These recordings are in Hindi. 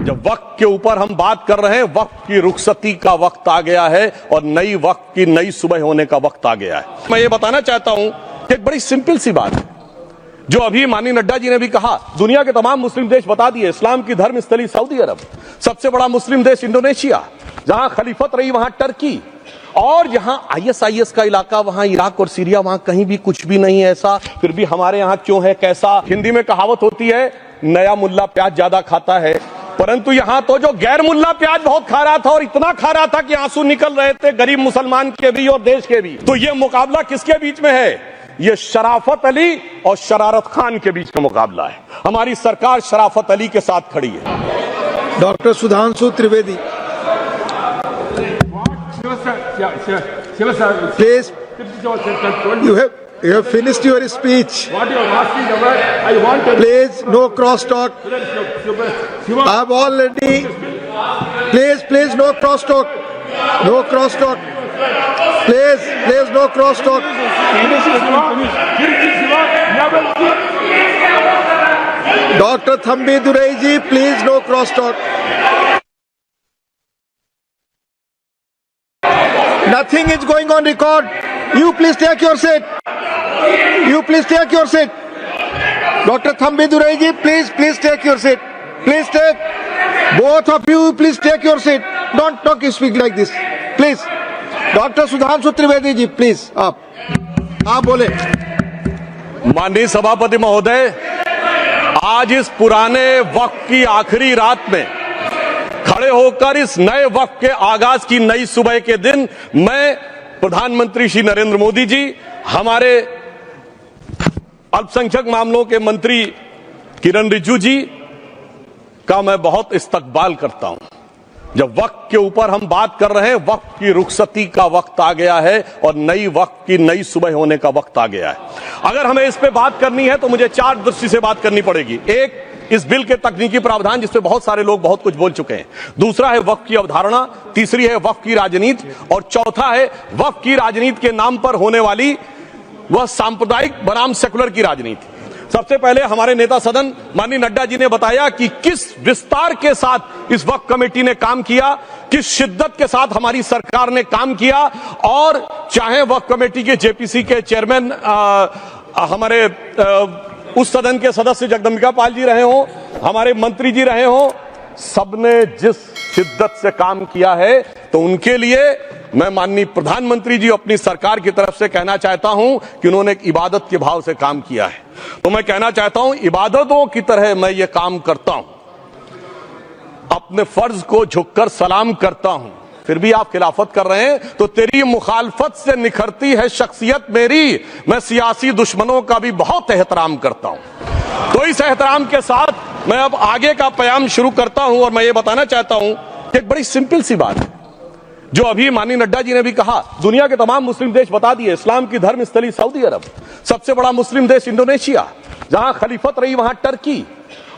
जब वक्त के ऊपर हम बात कर रहे हैं, वक्त की रुखसती का वक्त आ गया है और नई वक्त की नई सुबह होने का वक्त आ गया है। मैं ये बताना चाहता हूं कि एक बड़ी सिंपल सी बात है जो अभी माननीय नड्डा जी ने भी कहा। दुनिया के तमाम मुस्लिम देश बता दिए, इस्लाम की धर्म स्थली सऊदी अरब, सबसे बड़ा मुस्लिम देश इंडोनेशिया, जहां खलीफत रही वहां टर्की, और जहां ISIS का इलाका वहां इराक और सीरिया, वहां कहीं भी कुछ भी नहीं है ऐसा। फिर भी हमारे यहां क्यों है कैसा? हिंदी में कहावत होती है, नया मुल्ला प्याज ज्यादा खाता है, परंतु यहां तो जो गैर मुल्ला प्याज बहुत खा रहा था, और इतना खा रहा था कि आंसू निकल रहे थे गरीब मुसलमान के भी और देश के भी। तो ये मुकाबला किसके बीच में है? ये शराफत अली और शरारत खान के बीच का मुकाबला है। हमारी सरकार शराफत अली के साथ खड़ी है। Doctor Sudhanshu Trivedi, please, you have finished your speech. What you are asking about, I want to... Please, no cross talk. I've already... Please, no cross talk. No cross talk. Please, no cross talk. Dr. Thambi Durai ji, please, no cross talk. Nothing is going on record. You please take your seat. You please take your seat. Dr. Thambi Durai ji, please take your seat. Please take. Both of you, please take your seat. Don't speak like this. Please. Dr. Sudhanshu Trivedi ji, please. आप बोले। माननीय सभापति महोदय, आज इस पुराने वक्त की आखिरी रात में खड़े होकर इस नए वक्त के आगाज की नई सुबह के दिन मैं प्रधानमंत्री श्री नरेंद्र मोदी जी, हमारे अल्पसंख्यक मामलों के मंत्री किरण रिजिजू जी का मैं बहुत इस्तकबाल करता हूं। जब वक्त के ऊपर हम बात कर रहे हैं, वक्त की रुखसती का वक्त आ गया है और नई वक्त की नई सुबह होने का वक्त आ गया है। अगर हमें इस पे बात करनी है तो मुझे चार दृष्टि से बात करनी पड़ेगी। एक, इस बिल के तकनीकी प्रावधान जिस पे बहुत सारे लोग बहुत कुछ बोल चुके हैं। दूसरा है वक्फ की अवधारणा, तीसरी है वक्फ की राजनीति, और चौथा है वक्फ की राजनीति के नाम पर होने वाली वह सांप्रदायिक बनाम सेकुलर की राजनीति। सबसे पहले हमारे नेता सदन माननीय नड्डा जी ने बताया कि किस विस्तार के साथ इस वक्फ कमेटी ने काम किया, किस शिद्दत के साथ हमारी सरकार ने काम किया, और चाहे वक्फ कमेटी के JPC के चेयरमैन हमारे उस सदन के सदस्य जगदम्बिका पाल जी रहे हो, हमारे मंत्री जी रहे हो, सबने जिस शिद्दत से काम किया है, तो उनके लिए मैं माननीय प्रधानमंत्री जी अपनी सरकार की तरफ से कहना चाहता हूं कि उन्होंने एक इबादत के भाव से काम किया है। तो मैं कहना चाहता हूं, इबादतों की तरह मैं ये काम करता हूं, अपने फर्ज को झुककर सलाम करता हूं। फिर भी आप खिलाफत कर रहे हैं, तो तेरी मुखालफत से निखरती है शख्सियत मेरी। मैं सियासी दुश्मनों का भी बहुत एहतराम करता हूं। तो इस एहतराम के साथ मैं अब आगे का प्याम शुरू करता हूं, और मैं ये बताना चाहता हूं कि एक बड़ी सिंपल सी बात है जो अभी माननीय नड्डा जी ने भी कहा। दुनिया के तमाम मुस्लिम देश बता दिए, इस्लाम की धर्म स्थली सऊदी अरब, सबसे बड़ा मुस्लिम देश इंडोनेशिया, जहां खलीफत रही वहां टर्की,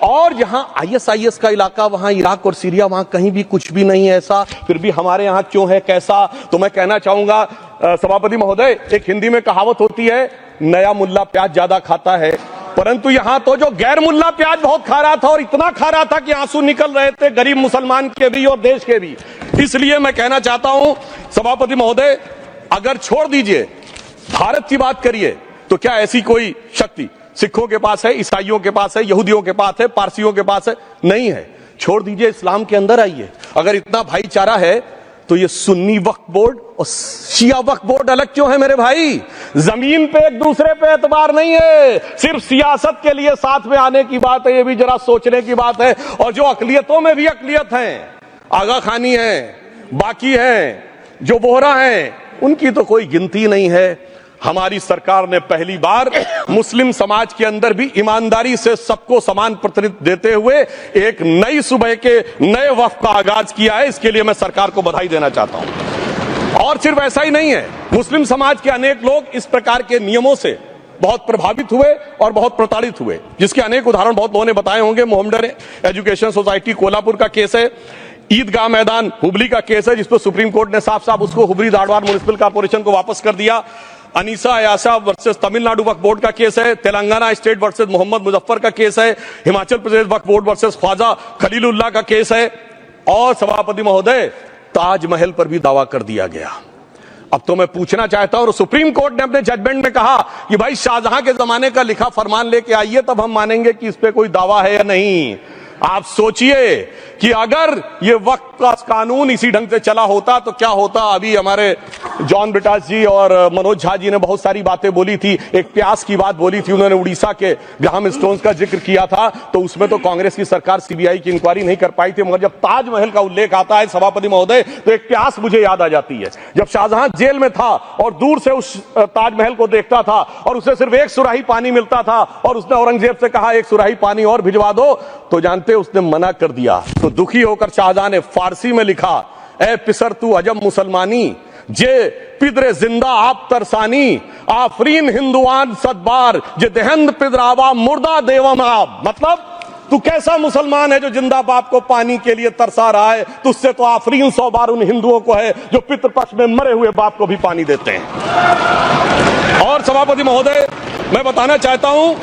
और जहां ISIS का इलाका, वहां इराक और सीरिया, वहां कहीं भी कुछ भी नहीं है ऐसा। फिर भी हमारे यहां क्यों है कैसा? तो मैं कहना चाहूंगा सभापति महोदय, एक हिंदी में कहावत होती है, नया मुल्ला प्याज ज्यादा खाता है, परंतु यहां तो जो गैर मुल्ला प्याज बहुत खा रहा था, और इतना खा रहा था कि आंसू निकल रहे थे गरीब मुसलमान के भी और देश के भी। इसलिए मैं कहना चाहता हूं सभापति महोदय, अगर छोड़ दीजिए भारत की बात करिए, तो क्या ऐसी कोई शक्ति सिखों के पास है, ईसाइयों के पास है, यहूदियों के पास है, पारसियों के पास है? नहीं है। छोड़ दीजिए, इस्लाम के अंदर आइए। अगर इतना भाईचारा है तो ये सुन्नी वक्फ बोर्ड और शिया वक्फ बोर्ड अलग क्यों है मेरे भाई? जमीन पे एक दूसरे पे एतबार नहीं है, सिर्फ सियासत के लिए साथ में आने की बात है। ये भी जरा सोचने की बात है। और जो अकलियतों में भी अकलियत है, आगा खानी है, बाकी है, जो बोहरा है, उनकी तो कोई गिनती नहीं है। हमारी सरकार ने पहली बार मुस्लिम समाज के अंदर भी ईमानदारी से सबको समान प्रतिनिधित्व देते हुए एक नई सुबह के नए वक्त का आगाज किया है। इसके लिए मैं सरकार को बधाई देना चाहता हूं। और सिर्फ ऐसा ही नहीं है, मुस्लिम समाज के अनेक लोग इस प्रकार के नियमों से बहुत प्रभावित हुए और बहुत प्रताड़ित हुए, जिसके अनेक उदाहरण बहुत लोगों ने बताए होंगे। मोहम्मडन एजुकेशन सोसाइटी कोल्हापुर का केस है, ईदगाह मैदान हुबली का केस है, जिस पर सुप्रीम कोर्ट ने साफ साफ उसको हुबली धारवाड़ म्युनिसिपल कॉर्पोरेशन को वापस कर दिया। अनीसा अयाशा वर्सेस तमिलनाडु वक्फ बोर्ड का केस है, तेलंगाना स्टेट वर्सेस मोहम्मद मुजफ्फर का केस है, हिमाचल प्रदेश वक्फ बोर्ड वर्सेस ख्वाजा खलीलुल्लाह का केस है, और सभापति महोदय ताजमहल पर भी दावा कर दिया गया। अब तो मैं पूछना चाहता हूं, और सुप्रीम कोर्ट ने अपने जजमेंट में कहा कि भाई शाहजहां के जमाने का लिखा फरमान लेके आइए, तब हम मानेंगे कि इस पे कोई दावा है या नहीं। आप सोचिए कि अगर ये वक्त का कानून इसी ढंग से चला होता तो क्या होता। अभी हमारे जॉन ब्रिटास जी और मनोज झा जी ने बहुत सारी बातें बोली थी, एक प्यास की बात बोली थी, उन्होंने उड़ीसा के ग्राहम स्टोन्स का जिक्र किया था, तो उसमें तो कांग्रेस की सरकार सीबीआई की इंक्वायरी नहीं कर पाई थी। मगर जब ताजमहल का उल्लेख आता है सभापति महोदय, तो एक प्यास मुझे याद आ जाती है। जब शाहजहां जेल में था और दूर से उस ताजमहल को देखता था और उसे सिर्फ एक सुराही पानी मिलता था, और उसने औरंगजेब से कहा एक सुराही पानी और भिजवा दो, तो जानते उसने मना कर दिया। तो दुखी होकर शाहजहां ने फारसी में लिखा, ए पिसर तू अजम मुसलमानी, जे पिदरे जिंदा आप तरसानी, आफरीन हिंदुआन सदबार, जे देहंद पिदरावा मुर्दा देवम आप। मतलब तू कैसा मुसलमान है जो जिंदा बाप को पानी के लिए तरसा रहा है, तुझसे तो आफरीन 100 बार उन हिंदुओं को है जो पितृपक्ष में मरे हुए बाप को भी पानी देते हैं। और सभापति महोदय, मैं बताना चाहता हूं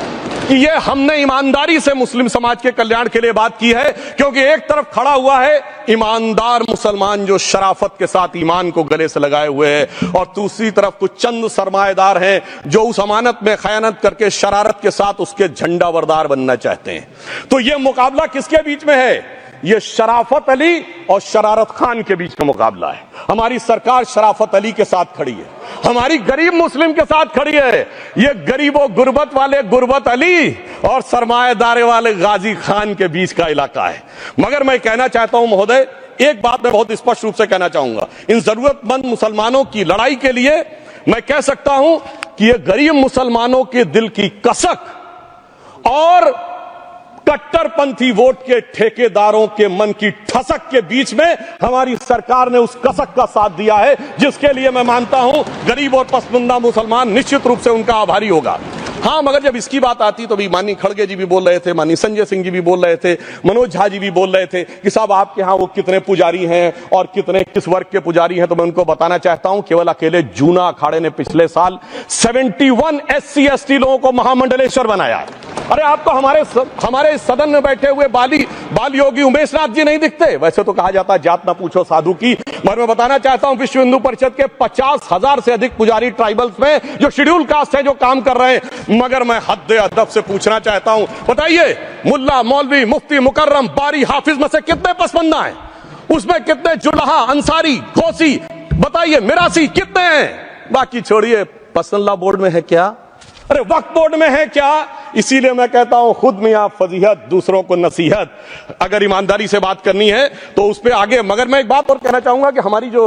कि ये हमने ईमानदारी से मुस्लिम समाज के कल्याण के लिए बात की है, क्योंकि एक तरफ खड़ा हुआ है ईमानदार मुसलमान जो शराफत के साथ ईमान को गले से लगाए हुए हैं, और दूसरी तरफ कुछ चंद सरमाएदार हैं जो उस अमानत में खयानत करके शरारत के साथ उसके झंडा बरदार बनना चाहते हैं। तो ये मुकाबला किसके बीच में है? ये शराफत अली और शरारत खान के बीच का मुकाबला है। हमारी सरकार शराफत अली के साथ खड़ी है, हमारी गरीब मुस्लिम के साथ खड़ी है। ये गरीबों गुर्बत वाले गुर्बत अली और सरमाएदारे वाले गाजी खान के बीच का इलाका है। मगर मैं कहना चाहता हूं महोदय, एक बात मैं बहुत स्पष्ट रूप से कहना चाहूंगा, इन जरूरतमंद मुसलमानों की लड़ाई के लिए मैं कह सकता हूं कि ये गरीब मुसलमानों के दिल की कसक और कट्टरपंथी वोट के ठेकेदारों के मन की ठसक के बीच में हमारी सरकार ने उस कसक का साथ दिया है, जिसके लिए मैं मानता हूं गरीब और पसमानदा मुसलमान निश्चित रूप से उनका आभारी होगा। हां, मगर जब इसकी बात आती तो भी माननीय खड़गे जी भी बोल रहे थे, माननीय संजय सिंह जी भी बोल रहे थे, मनोज झा जी भी बोल रहे थे कि साहब आपके यहां वो कितने पुजारी हैं और कितने किस वर्ग के पुजारी हैं। तो मैं उनको बताना चाहता हूं, केवल अकेले जूना अखाड़े ने पिछले साल 71 SC ST लोगों को महामंडलेश्वर बनाया है। अरे आपको हमारे सदन में बैठे हुए बाल योगी उमेश नाथ जी नहीं दिखते? वैसे तो कहा जाता है जात ना पूछो साधु की, मगर मैं बताना चाहता हूं विश्व हिंदू परिषद के 50,000 से अधिक पुजारी ट्राइबल्स में जो शेड्यूल कास्ट है जो काम कर रहे हैं। मगर मैं हद अदब से पूछना चाहता हूं, बताइए मुल्ला मौलवी मुफ्ती मुकर्रम बारी हाफिज में से कितने पसमंदा हैं? उसमें कितने जुल्हा अंसारी घोसी बताइए मिरासी कितने हैं? बाकी छोड़िए, पसंदला बोर्ड में है क्या? अरे वक्फ बोर्ड में है क्या? इसीलिए मैं कहता हूं खुद मियां फजीहत दूसरों को नसीहत। अगर ईमानदारी से बात करनी है तो उस पर आगे। मगर मैं एक बात और कहना चाहूंगा कि हमारी जो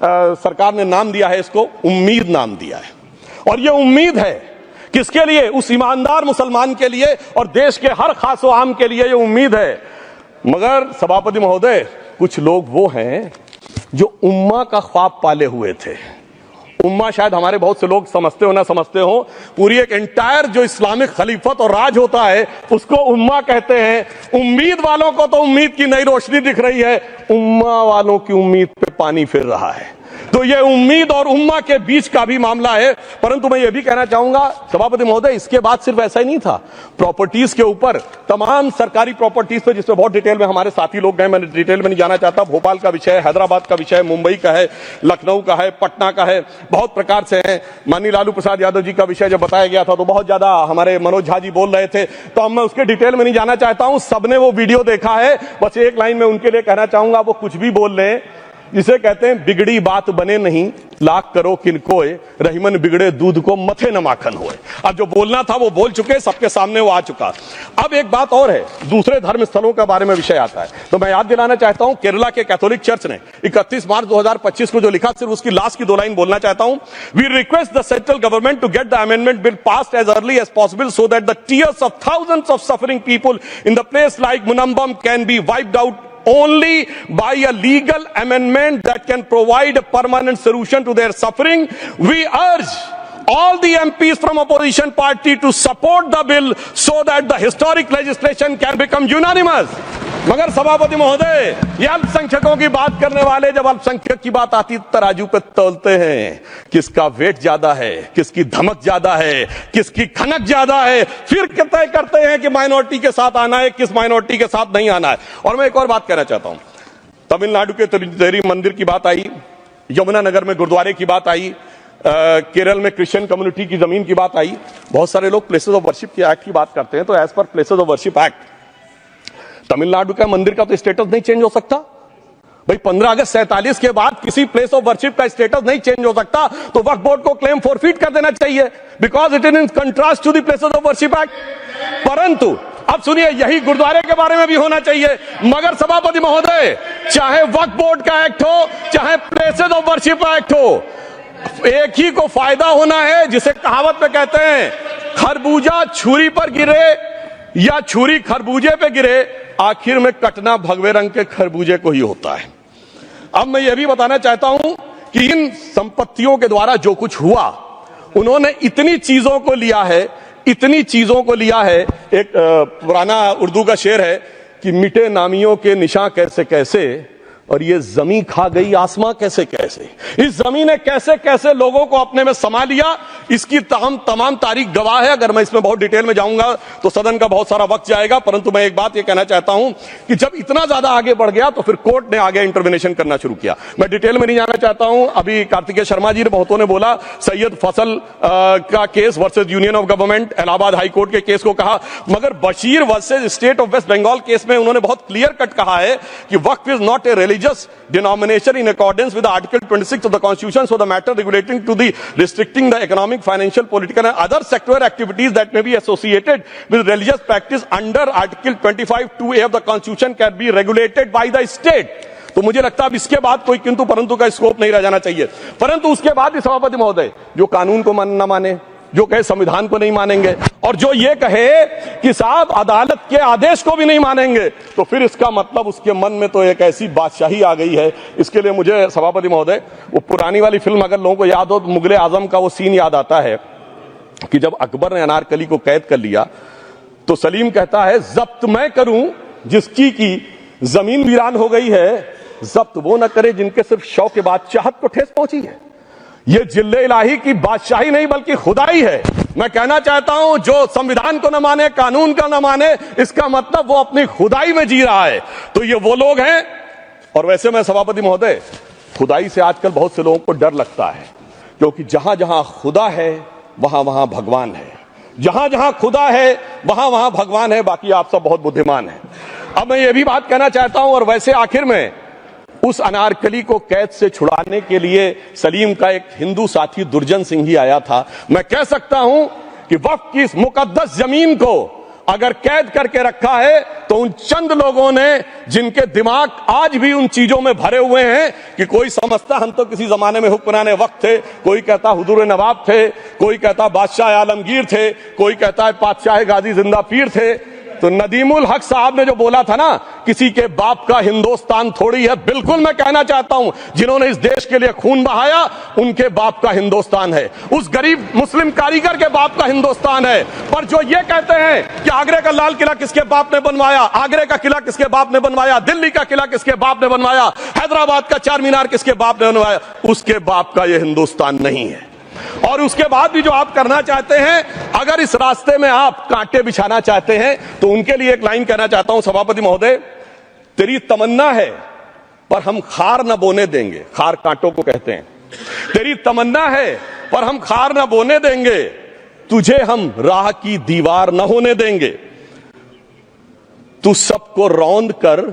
सरकार ने नाम दिया है, इसको उम्मीद नाम दिया है, और ये उम्मीद है किसके लिए? उस ईमानदार मुसलमान के लिए और देश के हर खास व आम के लिए ये उम्मीद है। मगर सभापति महोदय, कुछ लोग वो हैं जो उम्मा का ख्वाब पाले हुए थे। उम्मा शायद हमारे बहुत से लोग समझते हो ना समझते हो, पूरी एक एंटायर जो इस्लामिक खलीफत और राज होता है उसको उम्मा कहते हैं। उम्मीद वालों को तो उम्मीद की नई रोशनी दिख रही है, उम्मा वालों की उम्मीद पे पानी फिर रहा है। तो ये उम्मीद और उम्मा के बीच का भी मामला है। परंतु मैं ये भी कहना चाहूंगा सभापति महोदय, इसके बाद सिर्फ ऐसा ही नहीं था, प्रॉपर्टीज के ऊपर तमाम सरकारी प्रॉपर्टीज पे जिसमें बहुत डिटेल में हमारे साथी लोग गए, मैं डिटेल में नहीं जाना चाहता। भोपाल का विषय है, हैदराबाद का विषय है, मुंबई का है, लखनऊ का है, पटना का है, बहुत प्रकार से है। माननीय लालू प्रसाद यादव जी का विषय जब बताया गया था तो बहुत ज्यादा हमारे मनोज झा जी बोल रहे थे, तो अब मैं उसके डिटेल में नहीं जाना चाहता हूं। सबने वो वीडियो देखा है, बस एक लाइन में उनके लिए कहना चाहूंगा, वो कुछ भी बोल रहे हैं, जिसे कहते हैं बिगड़ी बात बने नहीं, लाख करो किनकोए, रहीमन बिगड़े दूध को मथे न माखन होए। अब जो बोलना था वो बोल चुके, सबके सामने वो आ चुका। अब एक बात और है, दूसरे धर्म स्थलों के बारे में विषय आता है, तो मैं याद दिलाना चाहता हूं केरला के कैथोलिक चर्च ने 31 मार्च 2025 को जो लिखा, सिर्फ उसकी लास्ट की 2 लाइन बोलना चाहता हूं। We request the central government to get the amendment bill passed as early as possible so that the tears of thousands of suffering people in the place like Munambam can be wiped out only by a legal amendment that can provide a permanent solution to their suffering. We urge all the MPs from opposition party to support the bill so that the historic legislation can become unanimous. मगर सभापति महोदय, ये अल्पसंख्यकों की बात करने वाले जब अल्पसंख्यक की बात आती तराजू पे तौलते हैं, किसका वेट ज्यादा है, किसकी धमक ज्यादा है, किसकी खनक ज्यादा है, फिर तय करते हैं कि माइनॉरिटी के साथ आना है, किस माइनॉरिटी के साथ नहीं आना है। और मैं एक और बात कहना चाहता हूं, तमिलनाडु के तिरुचेरी मंदिर की बात आई, यमुनानगर में गुरुद्वारे की बात आई, केरल में क्रिश्चियन कम्युनिटी की जमीन की बात आई। बहुत सारे लोग प्लेसेस ऑफ वर्शिप के एक्ट की बात करते हैं, तो एज पर places of worship act Tamil Nadu का मंदिर का तो स्टेटस नहीं चेंज हो सकता भाई। 15 अगस्त 47 के बाद किसी प्लेस ऑफ वर्शिप का स्टेटस नहीं चेंज हो सकता, तो वक्फ बोर्ड को क्लेम फॉरफिट कर देना चाहिए, because it is in contrast to the places of worship act. परंतु अब सुनिए, यही गुरुद्वारे के बारे में भी होना चाहिए। मगर सभापति महोदय, चाहे वक्फ बोर्ड का एक्ट हो, चाहे प्लेसेस ऑफ वर्शिप एक्ट हो, एक ही को फायदा होना है, जिसे कहावत में कहते हैं, खरबूजा छुरी पर गिरे या छुरी खरबूजे पे गिरे, आखिर में कटना भगवे रंग के खरबूजे को ही होता है। अब मैं यह भी बताना चाहता हूं कि इन संपत्तियों के द्वारा जो कुछ हुआ, उन्होंने इतनी चीजों को लिया है, इतनी चीजों को लिया है। एक पुराना उर्दू का शेर है कि मिटे नामियों के निशान कैसे कैसे, और ये जमीन खा गई आसमां कैसे कैसे। इस जमीन ने कैसे कैसे लोगों को अपने में समा लिया, इसकी तमाम तारीख गवाह है। अगर मैं इसमें बहुत डिटेल में जाऊंगा तो सदन का बहुत सारा वक्त जाएगा, परंतु मैं एक बात ये कहना चाहता हूं कि जब इतना ज्यादा आगे बढ़ गया तो फिर कोर्ट ने आगे इंटरवेंशन करना शुरू किया। मैं डिटेल में नहीं जाना चाहता हूं। अभी कार्तिकेय शर्मा जी ने, बहुतों ने बोला सैयद फसल का case versus union of government, Allahabad high court के केस को कहा, मगर Bashir versus state of West Bengal case में उन्होंने बहुत क्लियर कट कहा है कि waqf is not a religious denomination in accordance with the Article 26 of the Constitution, so the matter relating to the restricting the economic, financial, political and other sectoral activities that may be associated with religious practice under Article 25(2)(a) of the Constitution can be regulated by the state. तो मुझे लगता है अब इसके बाद कोई किंतु परंतु का स्कोप नहीं रह जाना चाहिए। परंतु उसके बाद भी सभापति महोदय, जो कानून को न माने, जो कहे संविधान को नहीं मानेंगे, और जो ये कहे कि साहब अदालत के आदेश को भी नहीं मानेंगे, तो फिर इसका मतलब उसके मन में तो एक ऐसी बादशाही आ गई है। इसके लिए मुझे सभापति महोदय, वो पुरानी वाली फिल्म अगर लोगों को याद हो तो मुगले आजम का वो सीन याद आता है कि जब अकबर ने अनारकली को कैद कर लिया तो सलीम कहता है, जब्त मैं करूं जिसकी की जमीन वीरान हो गई है, जब्त वो न करे जिनके सिर्फ शौक के बाद चाहत को ठेस पहुंची है। ये जिल्ले इलाही की बादशाही नहीं बल्कि खुदाई है। मैं कहना चाहता हूं, जो संविधान को न माने, कानून का न माने, इसका मतलब वो अपनी खुदाई में जी रहा है। तो ये वो लोग हैं। और वैसे मैं सभापति महोदय, खुदाई से आजकल बहुत से लोगों को डर लगता है, क्योंकि जहां जहां खुदा है वहां वहां भगवान है, जहां जहां खुदा है वहां वहां भगवान है। बाकी आप सब बहुत बुद्धिमान हैं। अब मैं ये भी बात कहना चाहता हूं, और वैसे आखिर में उस अनारकली को कैद से छुड़ाने के लिए सलीम का एक हिंदू साथी दुर्जन सिंह ही आया था। मैं कह सकता हूं कि वक्फ की इस मुकद्दस जमीन को अगर कैद करके रखा है तो उन चंद लोगों ने, जिनके दिमाग आज भी उन चीजों में भरे हुए हैं कि कोई समझता हम तो किसी जमाने में हुक्मराने वक्त थे, कोई कहता हुजूर नवाब थे, कोई कहता बादशाह आलमगीर थे, कोई कहता है बादशाह गाजी जिंदा पीर थे। तो नदीमुल हक साहब ने जो बोला था ना, किसी के बाप का हिंदुस्तान थोड़ी है, बिल्कुल मैं कहना चाहता हूं, जिन्होंने इस देश के लिए खून बहाया उनके बाप का हिंदुस्तान है, उस गरीब मुस्लिम कारीगर के बाप का हिंदुस्तान है। पर जो ये कहते हैं कि आगरे का लाल किला किसके बाप ने बनवाया, आगरे का किला किसके बाप ने बनवाया, दिल्ली का किला किसके बाप ने बनवाया, हैदराबाद का चार मीनार किसके बाप ने बनवाया, उसके बाप का यह हिंदुस्तान नहीं है। और उसके बाद भी जो आप करना चाहते हैं, अगर इस रास्ते में आप कांटे बिछाना चाहते हैं, तो उनके लिए एक लाइन कहना चाहता हूं सभापति महोदय, तेरी तमन्ना है पर हम खार न बोने देंगे, खार कांटों को कहते हैं, तेरी तमन्ना है पर हम खार न बोने देंगे, तुझे हम राह की दीवार न होने देंगे, तू सबको रौंद कर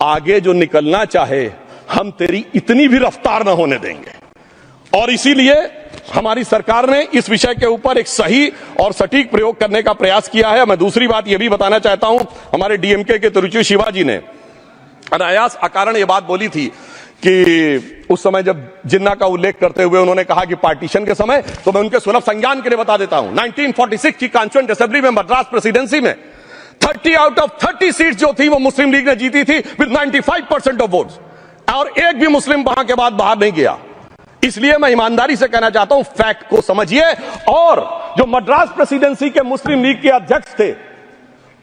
आगे जो निकलना चाहे हम तेरी इतनी भी रफ्तार न होने देंगे। और इसीलिए हमारी सरकार ने इस विषय के ऊपर एक सही और सटीक प्रयोग करने का प्रयास किया है। मैं दूसरी बात यह भी बताना चाहता हूं, हमारे डीएमके के तिरुचि शिवाजी ने अनायास अकारण यह बात बोली थी कि उस समय जब जिन्ना का उल्लेख करते हुए उन्होंने कहा कि पार्टीशन के समय, तो मैं उनके सुलभ संज्ञान के लिए बता देता हूं, 1946 की कॉन्स्टिट्यूएंट असेंबली में मद्रास प्रेसिडेंसी में 30 आउट ऑफ 30 सीट जो थी वो मुस्लिम लीग ने जीती थी विद 95% ऑफ वोट्स, और एक भी मुस्लिम वहां के बाद बाहर नहीं गया। इसलिए मैं ईमानदारी से कहना चाहता हूं, फैक्ट को समझिए। और जो मद्रास प्रेसिडेंसी के मुस्लिम लीग के अध्यक्ष थे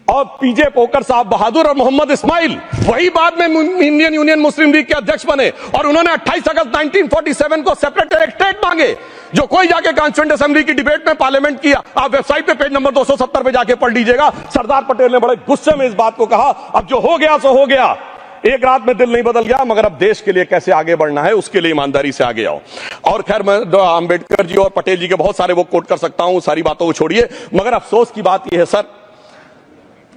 और पीजे पोकर साहब बहादुर और मोहम्मद इस्माइल, वही बाद में इंडियन यूनियन मुस्लिम लीग के अध्यक्ष बने और उन्होंने 28 अगस्त 1947 को सेपरेट स्टेट मांगे। जो कोई जाके कॉन्स्टिट्यूएंट असेंबली की डिबेट में पार्लियामेंट किया, आप वेबसाइट पे पेज नंबर 270 पे जाके पढ़ लीजिएगा। सरदार पटेल ने बड़े गुस्से में इस बात को कहा, अब जो हो गया सो हो गया, एक रात में दिल नहीं बदल गया, मगर अब देश के लिए कैसे आगे बढ़ना है उसके लिए ईमानदारी से आगे आओ। और खैर मैं अंबेडकर जी और पटेल जी के बहुत सारे वो कोट कर सकता हूं, सारी बातों को छोड़िए, मगर अफसोस की बात यह है सर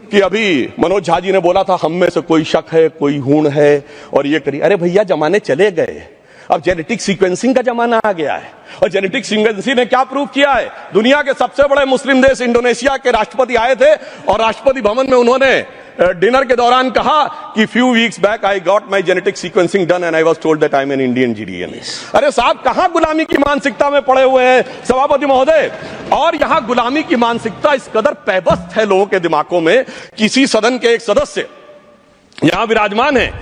कि अभी मनोज झा जी ने बोला था हम में से कोई शक है, कोई हूण है और ये करिए। अरे भैया जमाने चले गए, अब जेनेटिक सीक्वेंसिंग का जमाना आ गया है। और जेनेटिक सीक्वेंसिंग ने क्या प्रूव किया है? दुनिया के सबसे बड़े मुस्लिम देश इंडोनेशिया के राष्ट्रपति आए थे और राष्ट्रपति भवन में उन्होंने डिनर के दौरान कहा कि few weeks back I got my genetic sequencing done and I was told that I am an Indian GDN. अरे साहब कहां गुलामी की मानसिकता में पड़े हुए हैं सभापति महोदय। और यहां गुलामी की मानसिकता इस कदर पैबस्त है लोगों के दिमागों में। किसी सदन के एक सदस्य यहां विराजमान है,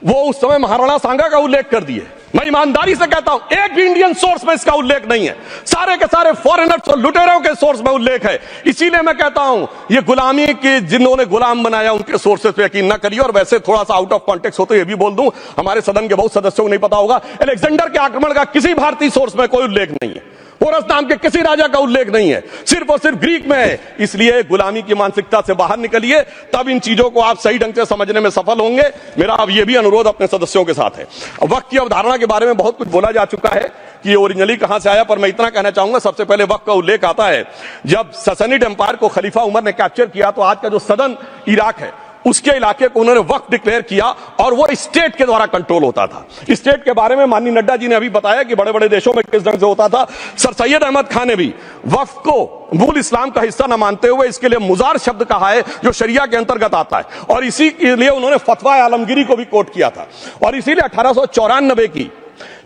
वो उस समय महाराणा सांगा का उल्लेख कर दिए। मैं ईमानदारी से कहता हूं एक भी इंडियन सोर्स में इसका उल्लेख नहीं है, सारे के सारे फॉरेनर्स और लुटेरों के सोर्स में उल्लेख है। इसीलिए मैं कहता हूं ये गुलामी के जिन्होंने गुलाम बनाया उनके सोर्सेस पे यकीन न करिए। और वैसे थोड़ा सा आउट ऑफ कॉन्टेक्स्ट हो तो ये भी बोल दूं, हमारे सदन के बहुत सदस्यों को नहीं पता होगा, अलेक्जेंडर के आक्रमण का किसी भारतीय सोर्स में कोई उल्लेख नहीं है, पोरस नाम के किसी राजा का उल्लेख नहीं है, सिर्फ और सिर्फ ग्रीक में है। इसलिए गुलामी की मानसिकता से बाहर निकलिए, तब इन चीजों को आप सही ढंग से समझने में सफल होंगे। मेरा अब यह भी अनुरोध अपने सदस्यों के साथ है। वक्त की अवधारणा के बारे में बहुत कुछ बोला जा चुका है कि ये ओरिजिनली कहां से आया, पर मैं इतना कहना चाहूंगा, सबसे पहले वक्त का उल्लेख आता है जब ससनिड एम्पायर को खलीफा उमर ने कैप्चर किया, तो आज का जो सदर्न इराक है उसके इलाके को उन्होंने वक्फ डिक्लेयर किया और वो स्टेट के द्वारा कंट्रोल होता था। स्टेट के बारे में माननीय नड्डा जी ने अभी बताया कि बड़े बड़े देशों में किस ढंग से होता था। सर सैयद अहमद खान ने भी वक्फ को मूल इस्लाम का हिस्सा न मानते हुए इसके लिए मुजार शब्द कहा है जो शरिया के अंतर्गत आता है, और इसी के लिए उन्होंने फतवा आलमगीरी को भी कोट किया था। और इसीलिए 1894 की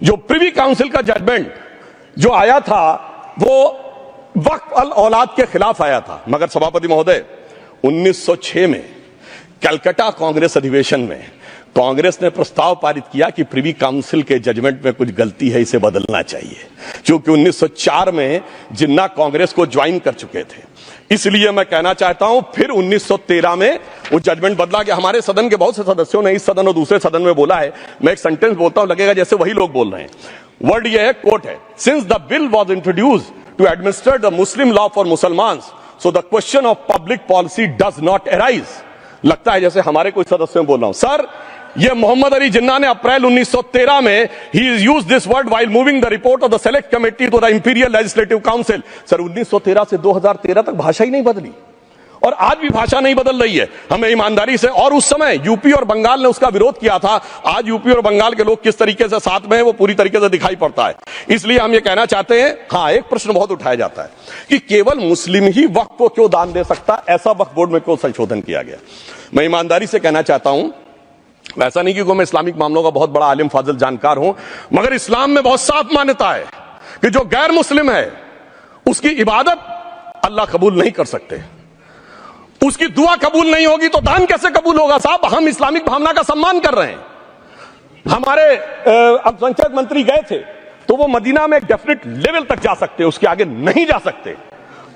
जो प्रिवी काउंसिल का जजमेंट जो आया था वो वक्फ अल औलाद के खिलाफ आया था। मगर सभापति महोदय 1906 में कलकत्ता कांग्रेस अधिवेशन में कांग्रेस ने प्रस्ताव पारित किया कि प्रिवी काउंसिल के जजमेंट में कुछ गलती है, इसे बदलना चाहिए, क्योंकि 1904 में जिन्ना कांग्रेस को ज्वाइन कर चुके थे। इसलिए मैं कहना चाहता हूं फिर 1913 में वो जजमेंट बदला गया। हमारे सदन के बहुत से सदस्यों ने इस सदन और दूसरे सदन में बोला है, मैं एक सेंटेंस बोलता हूं लगेगा जैसे वही लोग बोल रहे हैं। वर्ड ये है, कोट है, since the bill was introduced to administer the Muslim law for Musalman so the question of public policy does not arise. लगता है जैसे हमारे कुछ सदस्यों में बोल रहा हूं। सर ये मोहम्मद अली जिन्ना ने अप्रैल 1913 में ही is used this word while moving the report of the select committee to the imperial legislative council. Sir 1913 से 2013 तक भाषा ही नहीं बदली और आज भी भाषा नहीं बदल रही है। हमें ईमानदारी से, और उस समय यूपी और बंगाल ने उसका विरोध किया था, आज यूपी और बंगाल के लोग किस तरीके से साथ में है वो पूरी तरीके से दिखाई पड़ता है। इसलिए हम ये कहना चाहते हैं, हाँ एक प्रश्न बहुत उठाया जाता है कि केवल मुस्लिम ही वक्फ को क्यों दान दे सकता, ऐसा वक्फ बोर्ड में क्यों संशोधन किया गया। मैं ईमानदारी से कहना चाहता हूं, ऐसा नहीं कि मैं इस्लामिक मामलों का बहुत बड़ा आलिम फाजिल जानकार हूं, मगर इस्लाम में बहुत साफ मान्यता है कि जो गैर मुस्लिम है उसकी इबादत अल्लाह कबूल नहीं कर सकते, उसकी दुआ कबूल नहीं होगी तो दान कैसे कबूल होगा। साहब हम इस्लामिक भावना का सम्मान कर रहे हैं। हमारे अल्पसंख्यक मंत्री गए थे तो वो मदीना में एक डेफिनेट लेवल तक जा सकते, उसके आगे नहीं जा सकते।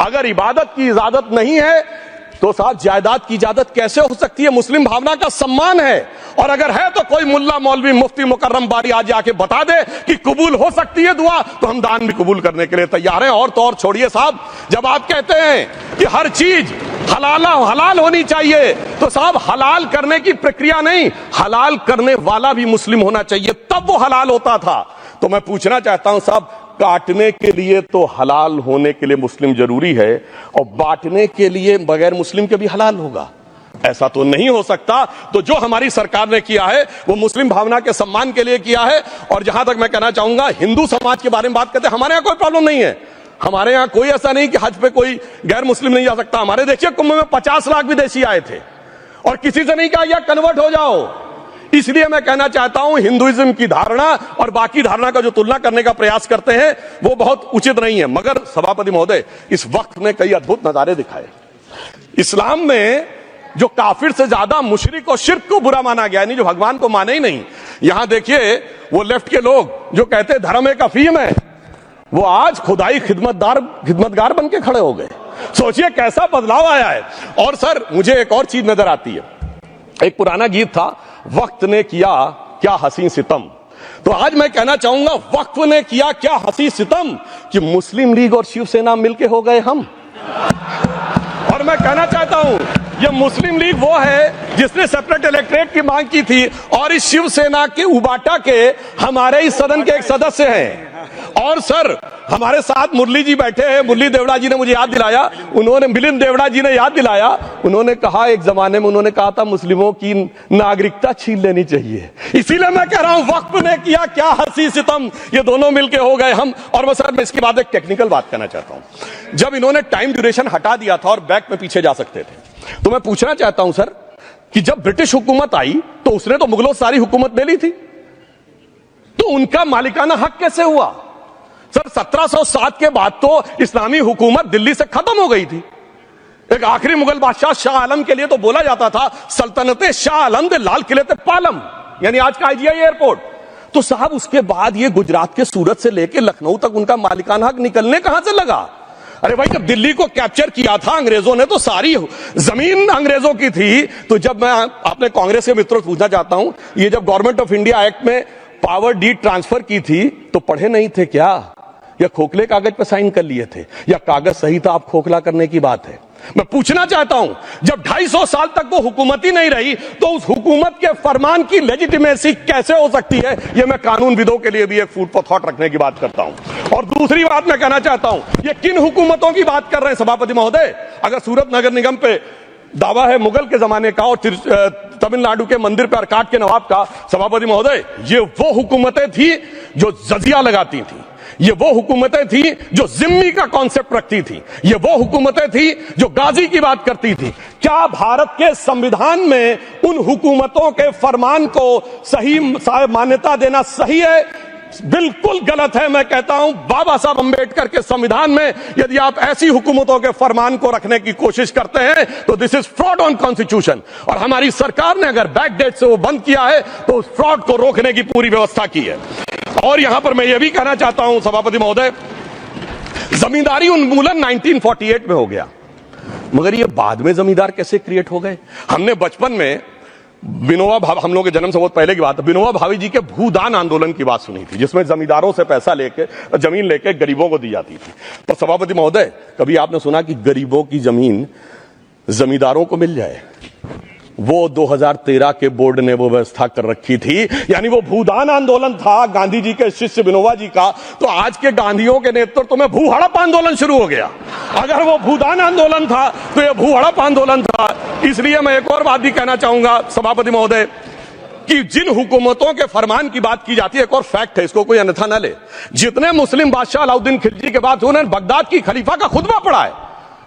अगर इबादत की इजाजत नहीं है तो साहब जायदाद की इजाजत कैसे हो सकती है। मुस्लिम भावना का सम्मान है, और अगर है तो कोई मुल्ला मौलवी मुफ्ती मुकर्रम बारी आज आके बता दे कि कबूल हो सकती है दुआ, तो हम दान भी कबूल करने के लिए तैयार हैं। और तो और छोड़िए साहब, जब आप कहते हैं कि हर चीज हलाल होनी चाहिए, तो साहब हलाल करने की प्रक्रिया नहीं, हलाल करने वाला भी मुस्लिम होना चाहिए, तब वो हलाल होता था। तो मैं पूछना चाहता हूं साहब, काटने के लिए तो हलाल होने के लिए मुस्लिम जरूरी है और बांटने के लिए बगैर मुस्लिम के भी हलाल होगा, ऐसा तो नहीं हो सकता। तो जो हमारी सरकार ने किया है वो मुस्लिम भावना के सम्मान के लिए किया है। और जहां तक मैं कहना चाहूंगा, हिंदू समाज के बारे में बात करते हैं, हमारे यहां कोई प्रॉब्लम नहीं है। हमारे यहां कोई ऐसा नहीं कि हज पे कोई गैर मुस्लिम नहीं जा सकता। हमारे देखिए कुंभ में 50 लाख विदेशी आए थे और किसी से नहीं कहा या कन्वर्ट हो जाओ। इसलिए मैं कहना चाहता हूं हिंदुइज्म की धारणा और बाकी धारणा का जो तुलना करने का प्रयास करते हैं वो बहुत उचित नहीं है। मगर सभापति महोदय, इस वक्त ने कई अद्भुत नजारे दिखाए। इस्लाम में जो काफिर से ज्यादा मुशरिक और शिर्क को बुरा माना गया, यानी जो भगवान को माने ही नहीं। यहां देखिए वो लेफ्ट के लोग जो कहते धर्म एक अफीम है, वो आज खुदाई खिदमतगार बन के खड़े हो गए। सोचिए कैसा बदलाव आया है। और सर मुझे एक और चीज नजर आती है, एक पुराना गीत था, वक्त ने किया क्या हसी सितम। तो आज मैं कहना चाहूंगा, वक्त ने किया क्या हसी सितम कि मुस्लिम लीग और शिवसेना मिलके हो गए हम। और मैं कहना चाहता हूं, ये मुस्लिम लीग वो है जिसने सेपरेट इलेक्टोरेट की मांग की थी, और इस शिवसेना के उबाटा के हमारे इस सदन के एक सदस्य हैं। और सर हमारे साथ मुरली जी बैठे हैं, मुरली देवड़ा जी ने मुझे याद दिलाया, उन्होंने मिलिंद देवड़ा जी ने याद दिलाया, उन्होंने कहा एक जमाने में उन्होंने कहा था मुस्लिमों की नागरिकता छीन लेनी चाहिए। इसीलिए मैं कह रहा हूं, वक्त ने किया क्या हसी सितम, ये दोनों मिलके हो गए हम। और मैं इसके बाद एक टेक्निकल बात करना चाहता हूं। जब इन्होंने टाइम ड्यूरेशन हटा दिया था और बैक में पीछे जा सकते थे, तो मैं पूछना चाहता हूं सर कि जब ब्रिटिश हुकूमत आई तो उसने तो मुगलों सारी हुकूमत ले ली थी, तो उनका मालिकाना हक कैसे हुआ? सर 1707 के बाद तो इस्लामी हुकूमत दिल्ली से खत्म हो गई थी। एक आखिरी मुगल बादशाह शाह आलम के लिए तो बोला जाता था सल्तनते शाह आलम दे लाल किले ते पालम, यानी आज का IGI एयरपोर्ट। तो साहब उसके बाद ये गुजरात के सूरत से लेकर लखनऊ तक उनका मालिकाना हक निकलने कहां से लगा? अरे भाई जब दिल्ली को कैप्चर किया था अंग्रेजों ने तो सारी जमीन अंग्रेजों की थी। तो जब मैं अपने कांग्रेस के मित्रों से पूछना चाहता हूं, ये जब गवर्नमेंट ऑफ इंडिया एक्ट में पावर डीड ट्रांसफर की थी तो पढ़े नहीं थे क्या, या खोखले कागज पर साइन कर लिए थे, या कागज सही था आप खोखला करने की बात है? मैं पूछना चाहता हूं, जब 250 साल तक वो हुकूमत ही नहीं रही तो उस हुकूमत के फरमान की लेजिटिमेसी कैसे हो सकती है? ये मैं कानूनविदों के लिए भी एक फूड फॉर थॉट रखने की बात करता हूं। और दूसरी बात मैं कहना चाहता हूं, ये किन हुकूमतों की बात कर रहे हैं सभापति महोदय? अगर सूरत नगर निगम पे दावा है मुगल के जमाने का और तमिलनाडु के मंदिर पर अरकाट के नवाब का, सभापति महोदय ये वो हुकूमतें थी जो जजिया लगाती थी, ये वो हुकूमतें थी जो जिम्मी का कॉन्सेप्ट रखती थी, ये वो हुकूमतें थी जो गाजी की बात करती थी। क्या भारत के संविधान में उन हुकूमतों के फरमान को सही मान्यता देना सही है? बिल्कुल गलत है। मैं कहता हूं बाबा साहब अंबेडकर के संविधान में यदि आप ऐसी हुकूमतों के फरमान को रखने की कोशिश करते हैं तो this is fraud on constitution. और हमारी सरकार ने अगर बैकडेट से वो बंद किया है तो उस फ्रॉड को रोकने की पूरी व्यवस्था की है। और यहां पर मैं ये भी कहना चाहता हूं सभापति महोदय, जमींदारी उन्मूलन 1948 में हो गया, मगर ये बाद में जमींदार कैसे क्रिएट हो गए? हमने बचपन में विनोबा भावे, हम लोग के जन्म से बहुत पहले की बात है, विनोबा भावे जी के भूदान आंदोलन की बात सुनी थी, जिसमें जमींदारों से पैसा लेके जमीन लेके गरीबों को दी जाती थी। तो सभापति महोदय कभी आपने सुना कि गरीबों की जमीन जमींदारों को मिल जाए? वो 2013 के बोर्ड ने वो व्यवस्था कर रखी थी, यानी वो भूदान आंदोलन था गांधी जी के शिष्य विनोबा जी का। तो आज के गांधियों के नेतृत्व में भू हड़प आंदोलन शुरू हो गया। अगर वो भूदान आंदोलन था तो ये भू हड़प आंदोलन था। इसलिए मैं एक और बात भी कहना चाहूंगा सभापति महोदय कि जिन हुकूमतों के फरमान की बात की जाती है, एक और फैक्ट है, इसको कोई अन्यथा न ले, जितने मुस्लिम बादशाह अलाउद्दीन खिलजी के बाद उन्होंने बगदाद की खलीफा का खुतबा पढ़ा है,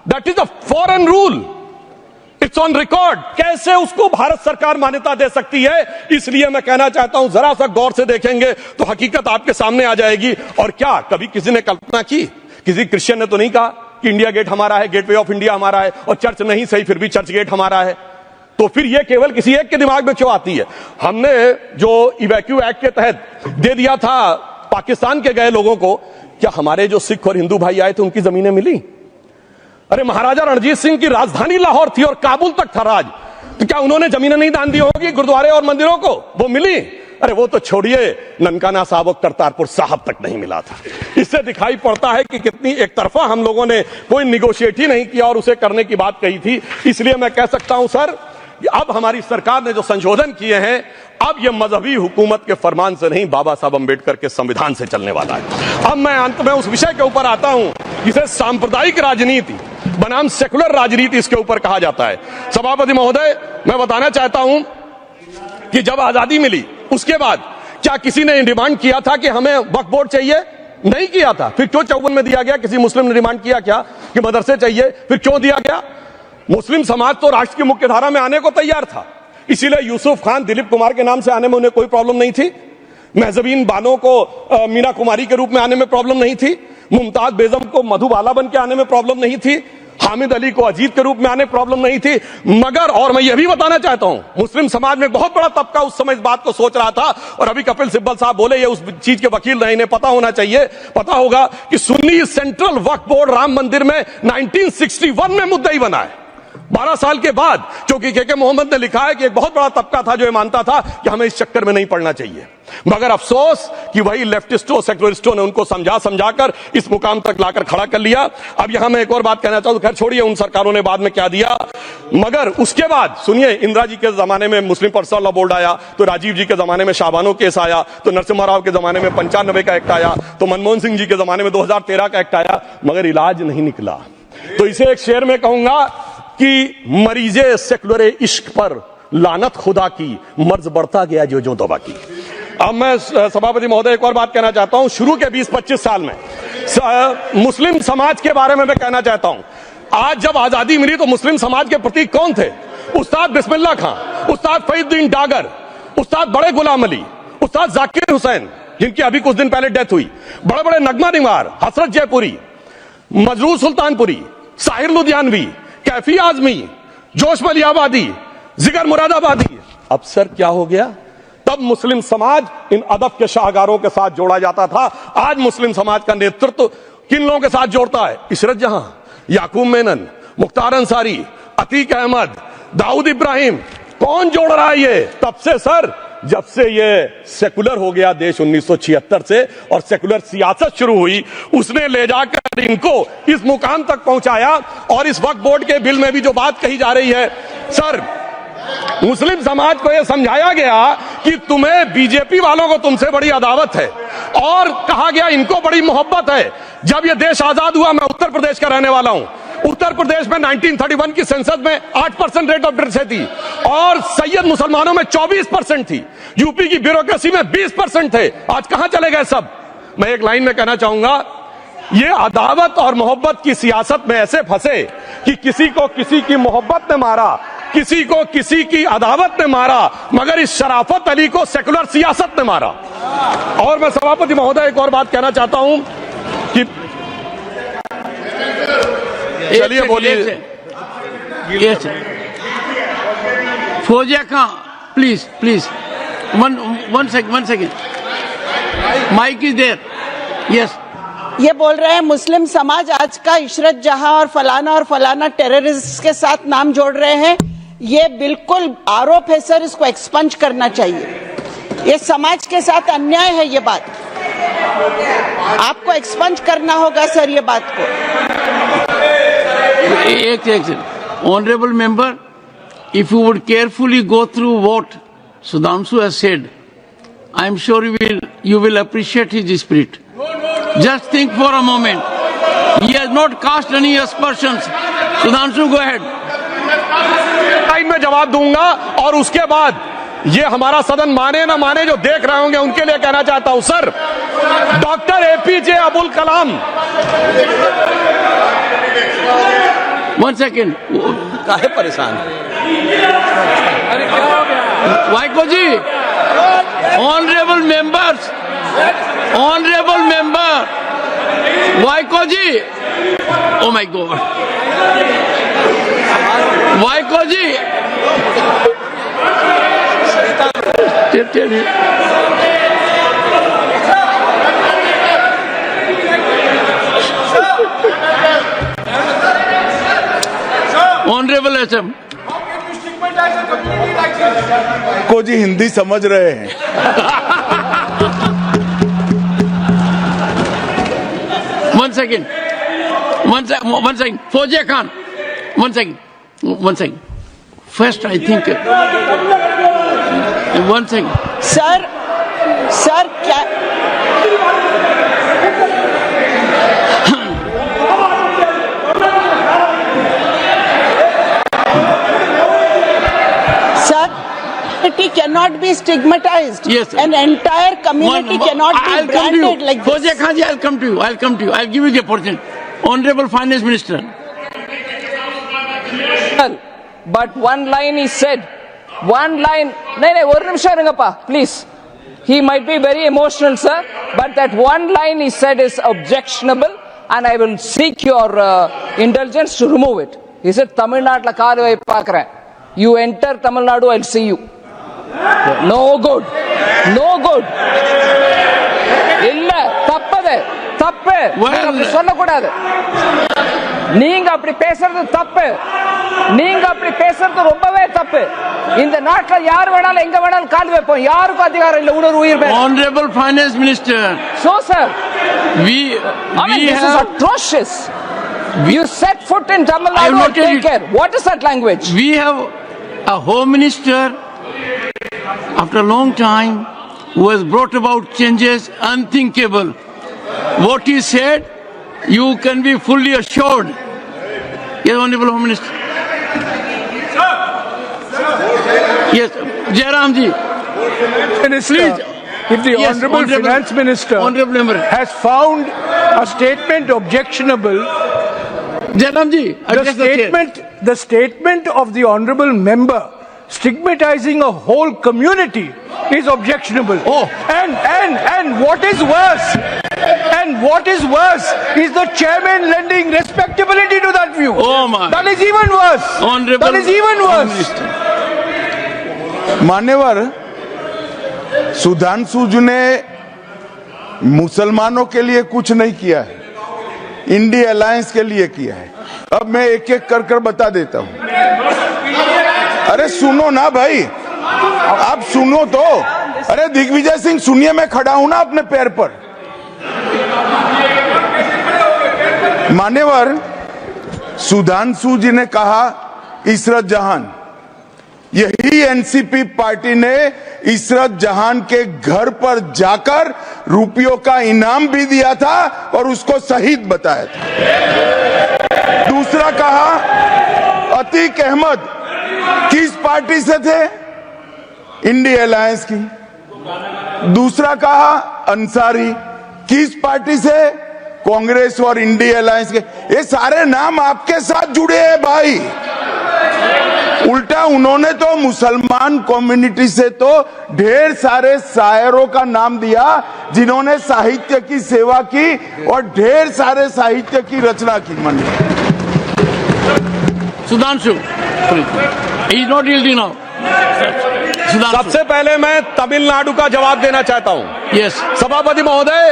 that is a foreign rule, it's on record. कैसे उसको भारत सरकार मान्यता दे सकती है? इसलिए मैं कहना चाहता हूं जरा सा गौर से देखेंगे तो हकीकत आपके सामने आ जाएगी। और क्या कभी किसी ने कल्पना की, किसी क्रिश्चियन ने तो नहीं कहा कि इंडिया गेट हमारा है, गेटवे ऑफ इंडिया हमारा है, और चर्च नहीं सही फिर भी चर्च गेट हमारा है? तो फिर यह केवल किसी एक के दिमाग में क्यों आती है? हमने जो इवैक्यू एक्ट के तहत दे दिया था पाकिस्तान के गए लोगों को, क्या हमारे जो सिख और हिंदू भाई आए थे उनकी जमीनें मिली? अरे महाराजा रणजीत सिंह की राजधानी लाहौर थी और काबुल तक था राज, तो क्या उन्होंने जमीनें नहीं दान दी होगी गुरुद्वारे और मंदिरों को? वो मिली? अरे वो तो छोड़िए, ननकाना साहब और करतारपुर साहब तक नहीं मिला था। इससे दिखाई पड़ता है कि कितनी एक तरफा हम लोगों ने कोई निगोशिएट ही नहीं किया और उसे करने की बात कही थी। इसलिए मैं कह सकता हूं सर, अब हमारी सरकार ने जो संशोधन किए हैं, अब यह मजहबी हुकूमत के फरमान से नहीं, बाबा साहब अंबेडकर के संविधान से चलने वाला है। अब मैं अंत में उस विषय के ऊपर आता हूं जिसे सांप्रदायिक राजनीति बनाम सेकुलर राजनीति इसके ऊपर कहा जाता है। सभापति महोदय मैं बताना चाहता हूं कि जब आजादी मिली उसके बाद क्या किसी ने डिमांड किया था कि हमें वक्फ बोर्ड चाहिए? नहीं किया था। फिर क्यों 54 में दिया गया? किसी मुस्लिम ने डिमांड किया क्या कि मदरसे चाहिए? फिर क्यों दिया गया? मुस्लिम समाज तो राष्ट्र की मुख्य धारा में आने को तैयार था, इसीलिए यूसुफ खान, दिलीप कुमार के नाम से आने में उन्हें कोई प्रॉब्लम नहीं थी। महजबीन बानो को मीना कुमारी के रूप में आने में प्रॉब्लम नहीं थी। मुमताज बेगम को मधुबाला बन के आने में प्रॉब्लम नहीं थी। हामिद अली को अजीत के रूप में आने प्रॉब्लम नहीं थी। मगर और मैं यह भी बताना चाहता हूं, मुस्लिम समाज में बहुत बड़ा तबका उस समय इस बात को सोच रहा था, और अभी कपिल सिब्बल साहब बोले ये उस चीज के वकील नहीं, इन्हें पता होना चाहिए, पता होगा कि सुन्नी सेंट्रल वक्फ बोर्ड राम मंदिर में 1961 में मुद्दई बना है, 12 साल के बाद, क्योंकि के मोहम्मद ने लिखा है कि एक बहुत बड़ा तबका था जो ये मानता था कि हमें इस चक्कर में नहीं पड़ना चाहिए। मगर अफसोस कि वही लेफ्टिस्टों सेक्युलरिस्टों ने उनको समझाकर इस मुकाम तक लाकर खड़ा कर लिया। अब यहां मैं एक और बात कहना चाहूं, खैर छोड़िए उन सरकारों ने बाद में क्या दिया, मगर उसके बाद सुनिए, इंदिरा जी के जमाने में मुस्लिम पर्सनल लॉ बोर्ड आया, तो राजीव जी के जमाने में शाबानो केस आया, तो नरसिम्हा राव के जमाने में 95 का एक्ट आया, तो मनमोहन सिंह जी के जमाने में 2013 का एक्ट आया, मगर इलाज नहीं निकला। तो इसे एक शेर में कहूंगा कि मरीजे सेकुलर इश्क पर लानत खुदा की, मर्ज बढ़ता गया जो जो दवा की। अब मैं सभापति महोदय एक और बात कहना चाहता हूं, शुरू के 20-25 साल में मुस्लिम समाज के बारे में मैं कहना चाहता हूं, आज जब आजादी मिली तो मुस्लिम समाज के प्रतीक कौन थे? उस्ताद बिस्मिल्लाह खां, उस्ताद फरीदुद्दीन डागर, उस्ताद बड़े गुलाम अली, उस्ताद जाकिर हुसैन जिनकी अभी कुछ दिन पहले डेथ हुई, बड़े बड़े नगमा निगार हसरत जयपुरी, मजरूर सुल्तानपुरी, साहिर लुधियानवी, कैफी आजमी, जोश मलियाबादी, जिगर मुरादाबादी। अब सर क्या हो गया? तब मुस्लिम समाज इन अदब के शाहकारों के साथ जोड़ा जाता था। आज मुस्लिम समाज का नेतृत्व किन लोगों के साथ जोड़ता है? इशरत जहां, याकूब मेनन, मुख्तार अंसारी, अतीक अहमद, दाऊद इब्राहिम, कौन जोड़ रहा है ये? तब से सर, जब से ये सेकुलर हो गया देश 1976 से और सेकुलर सियासत शुरू हुई, उसने ले जाकर इनको इस मुकाम तक पहुंचाया। और इस वक्फ बोर्ड के बिल में भी जो बात कही जा रही है, सर मुस्लिम समाज को यह समझाया गया कि तुम्हें बीजेपी वालों को तुमसे बड़ी अदावत है, और कहा गया इनको बड़ी मोहब्बत है। जब यह देश आजाद हुआ, मैं उत्तर प्रदेश का रहने वाला हूं, उत्तर प्रदेश में 1931 की सेंसस में 8% रेट ऑफ डेथ थी और सैयद मुसलमानों में 24% थी, यूपी की ब्यूरोक्रेसी में 20% थे। आज कहां चले गए सब? मैं एक लाइन में कहना चाहूंगा, ये अदावत और मोहब्बत की सियासत में ऐसे फंसे कि किसी को किसी की मोहब्बत ने मारा, किसी को किसी की अदावत ने मारा, मगर इस शराफत अली को सेकुलर सियासत ने मारा। और मैं सभापति महोदय एक और बात कहना चाहता हूं कि चलिए बोलिए। Fauzia Khan, please one second, mic is there. Yes, ये बोल रहे हैं मुस्लिम समाज आज का इशरत जहां और फलाना टेररिस्ट के साथ नाम जोड़ रहे हैं। ये बिल्कुल आरोप है सर, इसको एक्सपंज करना चाहिए। ये समाज के साथ अन्याय है, ये बात आपको एक्सपंज करना होगा सर, ये बात को। एक honourable member, if you would carefully go through what Sudhanshu has said, I am sure you will appreciate his spirit. Just think for a moment. He has not cast any aspersions. Sudhanshu, go ahead. Time में जवाब दूंगा, और उसके बाद ये हमारा सदन माने ना माने जो देख रहे होंगे उनके लिए कहना चाहता हूं, sir doctor APJ Abdul Kalam. One second. काहे परेशान? Vaiko ji, honourable member, Vaiko ji, oh my God, Vaiko ji, honourable SM को जी हिंदी समझ रहे हैं। One second, Fauzia Khan, one second. First, I think, one second. Sir क्या cannot be stigmatized. Yes. An entire community cannot be branded like this. Fauziya Khan ji, I'll come to you. I'll give you the opportunity. Honorable Finance Minister. But one line is said. One line. No, one nimisham irungappa, please. He might be very emotional, sir. But that one line he said is objectionable. and I will seek your indulgence to remove it. He said, Tamil Nadu kaal vai paakren. You enter Tamil Nadu, I'll see you. No good. No good. இல்ல தப்பது தப்பு அப்படி சொல்லக்கூடாது. நீங்க அப்படி பேசுறது தப்பு. நீங்க அப்படி பேசுறது ரொம்பவே தப்பு. இந்த நாட்டுல யார் வேணாலும் எங்க வேணாலும் கால் வைப்போம். யாருக்கும் அதிகாரம் இல்ல ஒரு உயிர் மேல. Honorable Finance Minister. So sir, this is atrocious. You set foot in Tamil Nadu and take care. What is that language? We have a Home Minister after a long time who has brought about changes unthinkable. What he said, you can be fully assured. Yes, Honorable Home Minister. Yes, Jairam ji. Minister, Please. if the Yes, Honorable Finance Minister Honorable Member. has found a statement objectionable, Jairam ji, address the chair. the statement of the Honorable Member stigmatizing a whole community is objectionable. Oh. And what is worse, is the chairman lending respectability to that view. Oh my. That is even worse. Honorable That is even Home worse. Minister. मान्यवर, सुधांशु जी ने मुसलमानों के लिए कुछ नहीं किया है, इंडिया अलायंस के लिए किया है. अब मैं एक एक कर बता देता हूं. अरे सुनो ना भाई, आप सुनो तो. अरे दिग्विजय सिंह सुनिए, मैं खड़ा हूं ना अपने पैर पर. मान्यवर, सुधांशु जी ने कहा इशरत जहान, यही एनसीपी पार्टी ने इशरत जहान के घर पर जाकर रुपयों का इनाम भी दिया था और उसको शहीद बताया था. दूसरा कहा अतीक अहमद किस पार्टी से थे? इंडिया अलायंस की. दूसरा कहा अंसारी किस पार्टी से? कांग्रेस और इंडिया अलायंस के. ये सारे नाम आपके साथ जुड़े हैं भाई. उल्टा उन्होंने तो मुसलमान कम्युनिटी से तो ढेर सारे शायरों का नाम दिया जिन्होंने साहित्य की सेवा की और ढेर सारे साहित्य की रचना की. Sudhanshu, he is not yielding now. Sudhanshu. सबसे पहले मैं तमिलनाडु का जवाब देना चाहता हूं. Yes. सभापति महोदय,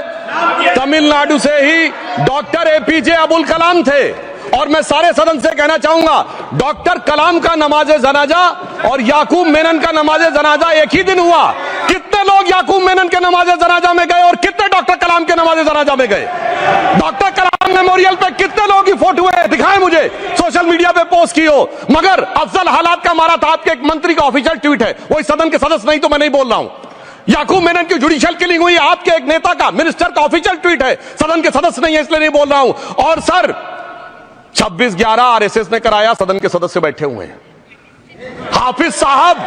तमिलनाडु से ही डॉक्टर एपीजे अब्दुल कलाम थे और मैं सारे सदन से कहना चाहूंगा, डॉक्टर कलाम का नमाज जनाजा और याकूब मेनन का नमाज जनाजा एक ही दिन हुआ. कितने लोग याकूब मेनन के नमाज जनाजा में गए और कितने डॉक्टर कलाम के नमाज जनाजा में गए? डॉक्टर कलाम मेमोरियल पे कितने लोगों की फोटो है? दिखाएं मुझे, सोशल मीडिया पे पोस्ट की हो. मगर अफजल हालात का मारा था आपके एक मंत्री का ऑफिशियल ट्वीट है, वो इस सदन के सदस्य नहीं तो मैं नहीं बोल रहा हूं. याकूब मेनन की जुडिशियल किलिंग हुई आपके एक नेता का, मिनिस्टर का ऑफिशियल ट्वीट है, सदन के सदस्य नहीं है इसलिए नहीं बोल रहा हूं. और सर 26/11 आरएसएस ने कराया, सदन के सदस्य बैठे हुए हैं. हाफिज साहब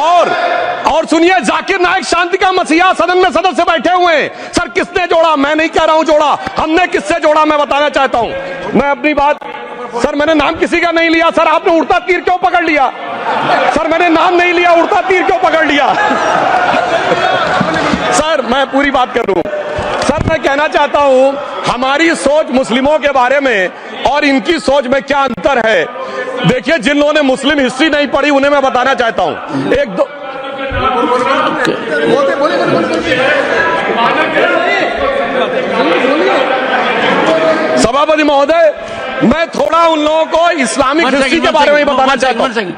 और सुनिए, जाकिर नायक शांति का मसीहा सदन में सदस्य बैठे हुए हैं. सर किसने जोड़ा? मैं नहीं कह रहा हूं जोड़ा, हमने किससे जोड़ा मैं बताना चाहता हूं. मैं अपनी बात, सर मैंने नाम किसी का नहीं लिया. सर आपने उड़ता तीर क्यों पकड़ लिया? सर मैंने नाम नहीं लिया, उड़ता तीर क्यों पकड़ लिया? सर मैं पूरी बात करूं. सर मैं कहना चाहता हूं, हमारी सोच मुस्लिमों के बारे में और इनकी सोच में क्या अंतर है. देखिए, जिन लोगों ने मुस्लिम हिस्ट्री नहीं पढ़ी उन्हें मैं बताना चाहता हूं. एक दो सभापति महोदय, मैं थोड़ा उन लोगों को इस्लामिक हिस्ट्री के बारे में बताना चाहता हूं.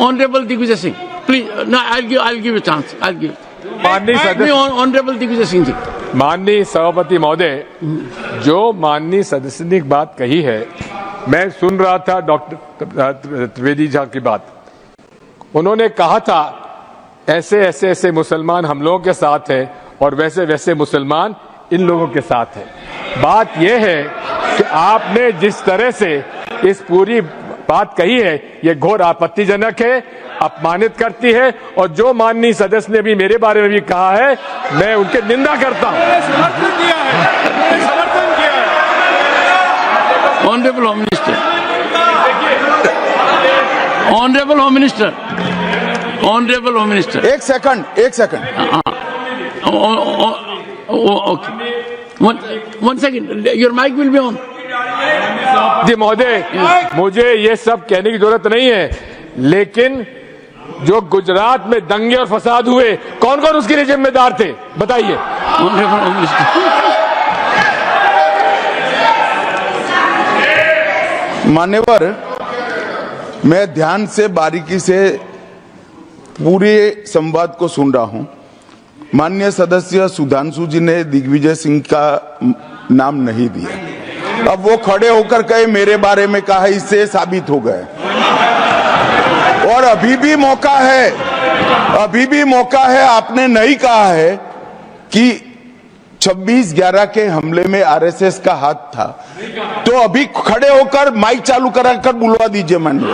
Honorable Digvijay Singh, please. No, I'll give a chance. I'll give. Honorable Digvijay Singh ji. माननीय सभापति महोदय, जो माननीय सदस्य ने बात कही है, मैं सुन रहा था डॉक्टर त्रिवेदी जी की बात. उन्होंने कहा था ऐसे ऐसे ऐसे मुसलमान हम लोगों के साथ हैं और वैसे वैसे मुसलमान इन लोगों के साथ हैं. बात यह है कि आपने जिस तरह से इस पूरी बात कही है, ये घोर आपत्तिजनक है, अपमानित करती है. और जो माननीय सदस्य ने भी मेरे बारे में भी कहा है, मैं उनकी निंदा करता हूं. Honorable Home Minister. Honorable Home Minister. Honorable Home Minister. एक second. Okay. One second, your mic will be on. जी महोदय, मुझे ये सब कहने की जरूरत नहीं है, लेकिन जो गुजरात में दंगे और फसाद हुए, कौन कौन उसके लिए जिम्मेदार थे, बताइए। मान्यवर, मैं ध्यान से बारीकी से पूरे संवाद को सुन रहा हूं। माननीय सदस्य सुधांशु जी ने दिग्विजय सिंह का नाम नहीं दिया। अब वो खड़े होकर कहे मेरे बारे में कहा, इससे साबित हो गए। और अभी भी मौका है, अभी भी मौका है। आपने नहीं कहा है कि 26/11 के हमले में आरएसएस का हाथ था, तो अभी खड़े होकर माइक चालू कराकर बुलवा दीजिए। माननीय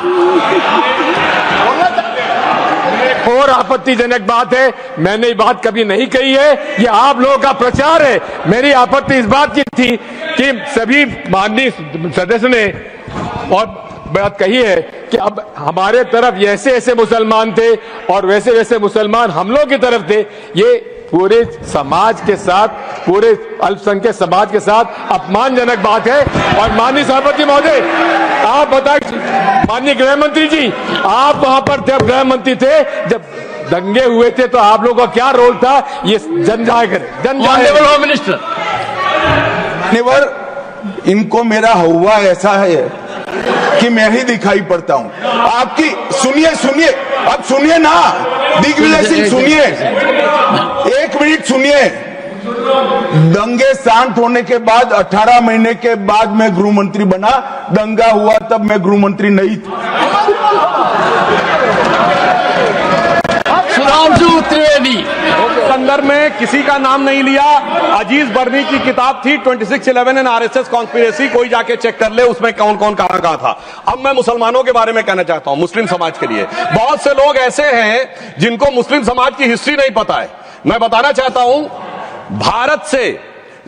और आपत्तिजनक बात है, मैंने ये बात कभी नहीं कही है, ये आप लोगों का प्रचार है। मेरी आपत्ति इस बात की थी कि सभी माननीय सदस्य ने और बात कही है कि अब हमारे तरफ ऐसे ऐसे मुसलमान थे और वैसे वैसे मुसलमान हम लोग की तरफ थे। ये पूरे समाज के साथ, पूरे अल्पसंख्यक समाज के साथ अपमानजनक बात है। और माननीय सभापति महोदय, आप बताइए, माननीय गृह मंत्री जी, आप वहां पर जब गृह मंत्री थे, जब दंगे हुए थे, तो आप लोगों का क्या रोल था, ये जन जाहिर Honorable Minister. मान्यवर, इनको मेरा हुआ ऐसा है कि मैं ही दिखाई पड़ता हूं। आपकी सुनिए, अब सुनिए ना, दिग्विजय सिंह सुनिए, 1 मिनट सुनिए। दंगे शांत होने के बाद 18 महीने के बाद मैं गृह मंत्री बना। दंगा हुआ तब मैं गृह मंत्री नहीं था। सुधांशु त्रिवेदी। संदर्भ में किसी का नाम नहीं लिया। अजीज बर्नी की किताब थी 2611 एंड आरएसएस कॉन्स्पिरेसी, कोई जाके चेक कर ले उसमें कौन कौन कहां था। अब मैं मुसलमानों के बारे में कहना चाहता हूं, मुस्लिम समाज के लिए। बहुत से लोग ऐसे हैं जिनको मुस्लिम समाज की हिस्ट्री नहीं पता है। मैं बताना चाहता हूं, भारत से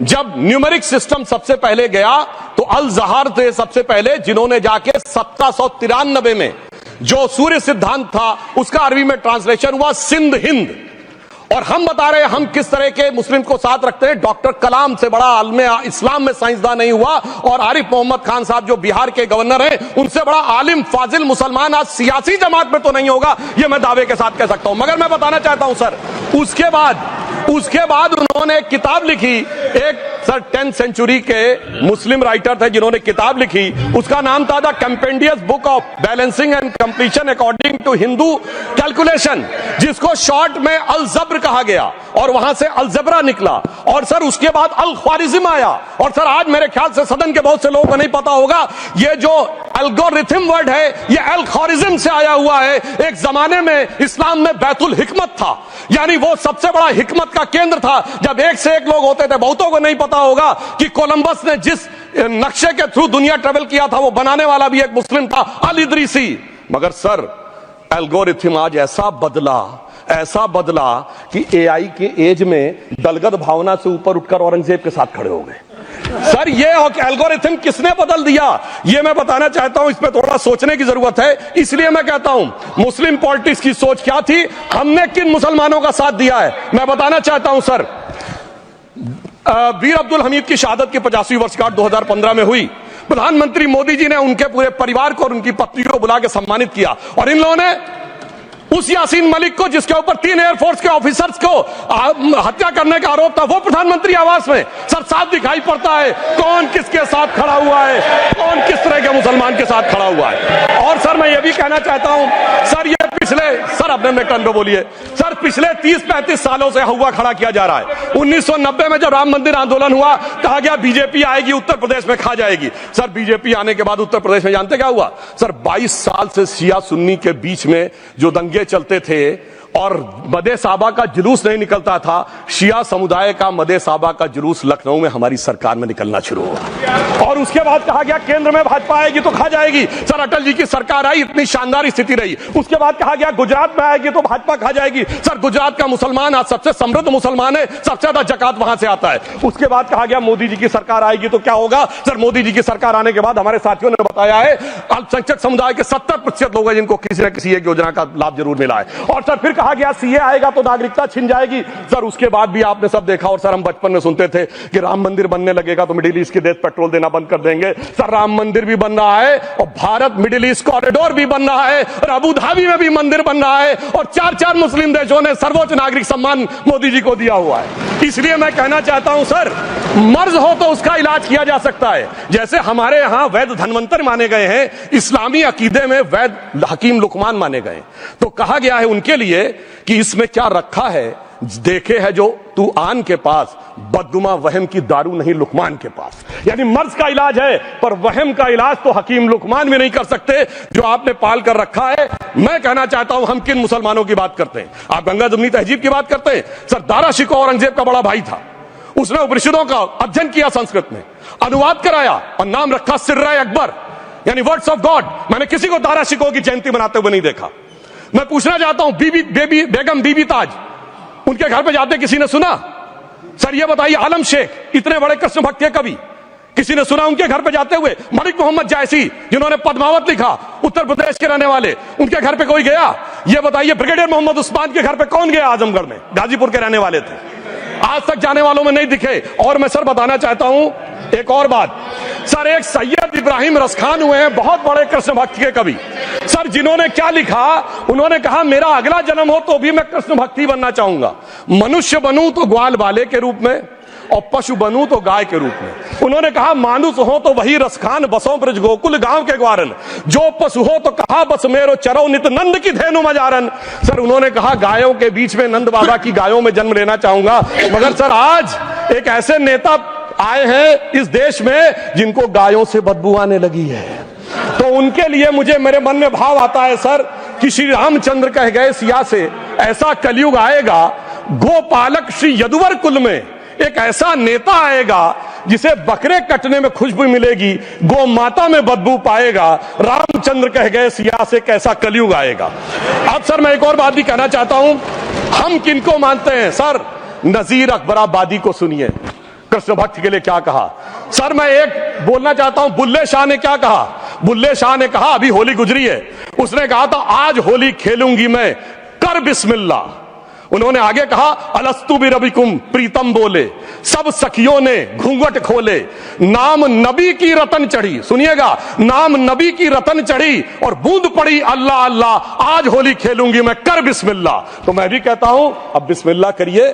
जब न्यूमेरिक सिस्टम सबसे पहले गया तो अल जहार थे सबसे पहले, जिन्होंने जाके 1793 में जो सूर्य सिद्धांत था उसका अरबी में ट्रांसलेशन हुआ सिंध हिंद। और हम बता रहे हैं हम किस तरह के मुस्लिम को साथ रखते हैं। डॉक्टर कलाम से बड़ा आलम इस्लाम में साइंसदान नहीं हुआ, और आरिफ मोहम्मद खान साहब जो बिहार के गवर्नर हैं, उनसे बड़ा आलिम फाजिल मुसलमान आज सियासी जमात में तो नहीं होगा, ये मैं दावे के साथ कह सकता हूं। मगर मैं बताना चाहता हूं सर, उसके बाद उन्होंने एक किताब लिखी, एक सर 10th सेंचुरी के मुस्लिम राइटर थे जिन्होंने किताब लिखी, उसका नाम था the compendious book of balancing and completion according to Hindu calculation, जिसको शॉर्ट में अल जब्र कहा गया, और वहां से अलजबरा निकला। और सर उसके बाद अल ख्वारिज्म आया। और सर आज मेरे ख्याल से सदन के बहुत से लोगों को नहीं पता होगा, ये जो एल्गोरिथम वर्ड है ये अल ख्वारिज्म से आया हुआ है। एक जमाने में इस्लाम में बैतुल हिकमत था, यानी वो सबसे बड़ा हिकमत का केंद्र था। जब एक से एक लोग होते थे, बहुतों को नहीं पता होगा कि कोलंबस ने जिस नक्शे के थ्रू दुनिया ट्रेवल किया था, वो बनाने वाला भी एक मुस्लिम था, अल इदरीसी। मगर सर एल्गोरिथम आज ऐसा बदला कि एआई के एज में दलगत भावना से ऊपर उठकर औरंगजेब के साथ खड़े हो गए। सर ये एल्गोरिथम किसने बदल दिया, ये मैं बताना चाहता हूं। इस पे थोड़ा सोचने की जरूरत है। इसलिए मैं कहता हूं मुस्लिम पॉलिटिक्स की सोच क्या थी, हमने किन मुसलमानों का साथ दिया है, मैं बताना चाहता हूं सर। वीर अब्दुल हमीद की शहादत की 50वीं वर्षगांठ 2015 में हुई। प्रधानमंत्री मोदी जी ने उनके पूरे परिवार को और उनकी पत्नी को बुला के सम्मानित किया, और इन लोगों ने उस यासीन मलिक को, जिसके ऊपर 3 एयरफोर्स के ऑफिसर्स को हत्या करने का आरोप था, वो प्रधानमंत्री आवास में सर साफ दिखाई पड़ता है कौन किसके साथ खड़ा हुआ है, कौन किस तरह के मुसलमान के साथ खड़ा हुआ है। और सर मैं ये भी कहना चाहता हूं सर, ये पिछले सर अपने में टन पे बोलिए सर, पिछले 30-35 सालों से हुआ खड़ा किया जा रहा है। 1990 में जब राम मंदिर आंदोलन हुआ, कहा गया बीजेपी आएगी उत्तर प्रदेश में खा जाएगी। सर बीजेपी आने के बाद उत्तर प्रदेश में जानते क्या हुआ सर, 22 साल से शिया सुन्नी के बीच में जो दंगे चलते थे और मदे साबा का जुलूस नहीं निकलता था, शिया समुदाय का मदे साबा का जुलूस लखनऊ में हमारी सरकार में निकलना शुरू हुआ। और उसके बाद कहा गया केंद्र में भाजपा आएगी तो खा जाएगी। सर अटल जी की सरकार आई, इतनी शानदार स्थिति रही। उसके बाद कहा गया गुजरात में आएगी तो भाजपा खा जाएगी। सर गुजरात का मुसलमान आज सबसे समृद्ध मुसलमान है, सबसे ज्यादा जकात वहां से आता है। उसके बाद कहा गया मोदी जी की सरकार आएगी तो क्या होगा। सर मोदी जी की सरकार आने के बाद हमारे साथियों ने बताया है अल्पसंख्यक समुदाय के 70% लोग हैं जिनको किसी न किसी एक योजना का लाभ जरूर मिला है। और सर फिर कहा कहा गया सीए आएगा तो नागरिकता छिन जाएगी। सर उसके बाद भी आपने सब देखा, और सर हम बचपन में सुनते थे कि राम मंदिर बनने लगेगा तो मिडिल ईस्ट की देश पेट्रोल देना बंद कर देंगे। सर राम मंदिर भी बन रहा है और भारत मिडिल ईस्ट कॉरिडोर भी बन रहा है और अबू धाबी में भी मंदिर बन रहा है और 4 मुस्लिम देशों ने सर्वोच्च नागरिक सम्मान मोदी जी को दिया हुआ है। इसलिए मैं कहना चाहता हूं सर, मर्ज हो तो उसका इलाज किया जा सकता है। जैसे हमारे यहां वैद धन्वंतर माने गए हैं, इस्लामी अकीदे में वैद हकीम लुकमान माने गए, तो कहा गया है उनके लिए कि इसमें क्या रखा है, देखे है जो तू आन के पास, बदगुमा वहम की दारू नहीं लुकमान के पास। यानी मर्ज का इलाज है पर वहम का इलाज तो हकीम लुकमान भी नहीं कर सकते जो आपने पाल कर रखा है। मैं कहना चाहता हूं हम किन मुसलमानों की बात करते हैं? आप गंगा जमुनी तहजीब की बात करते हैं। सर दारा शिकोह औरंगजेब का बड़ा भाई था, उसने उपनिषदों का अध्ययन किया, संस्कृत में अनुवाद कराया और नाम रखा सिर्राए अकबर, यानी वर्ड्स ऑफ गॉड। मैंने किसी को दारा शिकोह की जयंती मनाते हुए नहीं देखा। मैं पूछना चाहता हूं बेगम बीबी ताज, उनके घर पे जाते किसी ने सुना? सर ये बताइए, आलम शेख इतने बड़े कृष्ण भक्त के कवि, किसी ने सुना उनके घर पे जाते हुए? मलिक मोहम्मद जायसी जिन्होंने पद्मावत लिखा, उत्तर प्रदेश के रहने वाले, उनके घर पे कोई गया? ये बताइए ब्रिगेडियर मोहम्मद उस्मान के घर पे कौन गया? आजमगढ़ में, गाजीपुर के रहने वाले थे, आज तक जाने वालों में नहीं दिखे। और मैं सर बताना चाहता हूं एक और बात, सर एक सैयद इब्राहिम रसखान हुए हैं, बहुत बड़े कृष्ण भक्त के कवि। सर जिन्होंने क्या लिखा, उन्होंने कहा मेरा अगला जन्म हो तो भी मैं कृष्ण भक्ति बनना चाहूंगा, मनुष्य बनूं तो ग्वाल बाले के रूप में और पशु बनूं तो गाय के रूप में। उन्होंने कहा मानुष हो तो वही रसखान, बसों ब्रज गोकुल गांव के ग्वारन, जो पशु हो तो कहा बस मेरो चरो नित नंद की धेनु मजारन। सर उन्होंने कहा गायों के बीच में नंद बाबा की गायों में जन्म लेना चाहूंगा। मगर सर आज एक ऐसे नेता आए हैं इस देश में जिनको गायों से बदबू आने लगी है, तो उनके लिए मुझे मेरे मन में भाव आता है सर कि श्री रामचंद्र कह गए सिया से, ऐसा कलयुग आएगा गोपालक श्री यदुवर कुल में एक ऐसा नेता आएगा जिसे बकरे कटने में खुशबू मिलेगी, गौ माता में बदबू पाएगा। रामचंद्र कह गए सिया से कैसा कलयुग आएगा। अब सर मैं एक और बात भी कहना चाहता हूं, हम किनको मानते हैं? सर नजीर अकबराबादी को सुनिए, कृष्ण भक्त के लिए क्या कहा। सर मैं एक बोलना चाहता हूं, बुल्ले शाह ने क्या कहा? बुल्ले शाह ने कहा, अभी होली गुजरी है, उसने कहा था आज होली खेलूंगी मैं, कर बिस्मिल्लाह। उन्होंने आगे कहा अलस्तु बिरबिकुम, प्रीतम बोले, सब सखियों ने घूंघट खोले, नाम नबी की रतन चढ़ी, सुनिएगा, नाम नबी की रतन चढ़ी और बूंद पड़ी अल्लाह अल्लाह, आज होली खेलूंगी मैं, कर बिस्मिल्लाह। तो मैं भी कहता हूं अब बिस्मिल्लाह करिए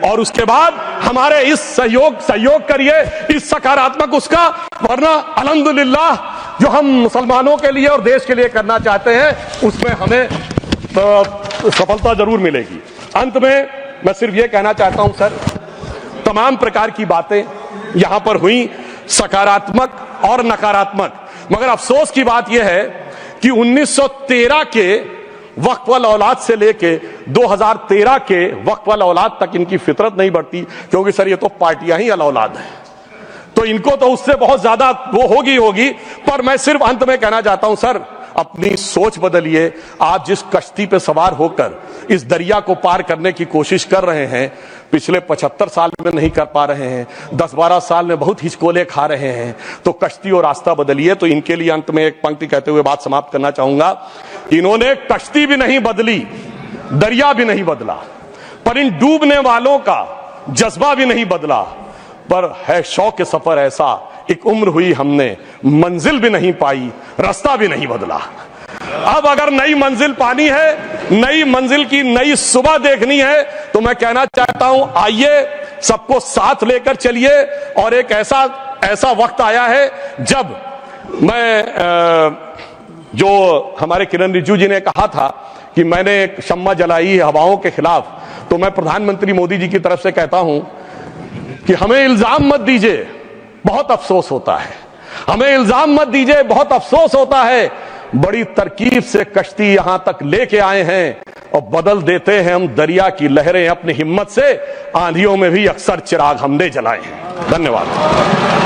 और उसके बाद हमारे इस सहयोग करिए, इस सकारात्मक उसका, वरना अल्हम्दुलिल्लाह जो हम मुसलमानों के लिए और देश के लिए करना चाहते हैं उसमें हमें सफलता जरूर मिलेगी। अंत में मैं सिर्फ ये कहना चाहता हूं सर, तमाम प्रकार की बातें यहां पर हुई, सकारात्मक और नकारात्मक, मगर अफसोस की बात यह है कि 1913 के वक्फ वाल औलाद से लेके 2013 के वक्फ वाल औलाद तक इनकी फितरत नहीं बढ़ती, क्योंकि सर ये तो पार्टियां ही अल औलाद हैं, तो इनको तो उससे बहुत ज्यादा वो होगी। पर मैं सिर्फ अंत में कहना चाहता हूं सर, अपनी सोच बदलिए। आप जिस कश्ती पे सवार होकर इस दरिया को पार करने की कोशिश कर रहे हैं, पिछले 75 साल में नहीं कर पा रहे हैं, 10-12 साल में बहुत हिचकोले खा रहे हैं, तो कश्ती और रास्ता बदलिए। तो इनके लिए अंत में एक पंक्ति कहते हुए बात समाप्त करना चाहूंगा, इन्होंने कश्ती भी नहीं बदली, दरिया भी नहीं बदला, पर इन डूबने वालों का जज्बा भी नहीं बदला, पर है शौक सफर ऐसा, एक उम्र हुई हमने, मंजिल भी नहीं पाई, रास्ता भी नहीं बदला। अब अगर नई मंजिल पानी है, नई मंजिल की नई सुबह देखनी है, तो मैं कहना चाहता हूं आइए सबको साथ लेकर चलिए। और एक ऐसा वक्त आया है जब मैं जो हमारे किरण रिजिजू जी ने कहा था कि मैंने एक शम्मा जलाई हवाओं के खिलाफ, तो मैं प्रधानमंत्री मोदी जी की तरफ से कहता हूं कि हमें इल्जाम मत दीजिए, बहुत अफसोस होता है, हमें इल्जाम मत दीजिए, बहुत अफसोस होता है। बड़ी तरकीब से कश्ती यहां तक लेके आए हैं और बदल देते हैं हम दरिया की लहरें अपनी हिम्मत से, आंधियों में भी अक्सर चिराग हमने जलाए हैं। धन्यवाद।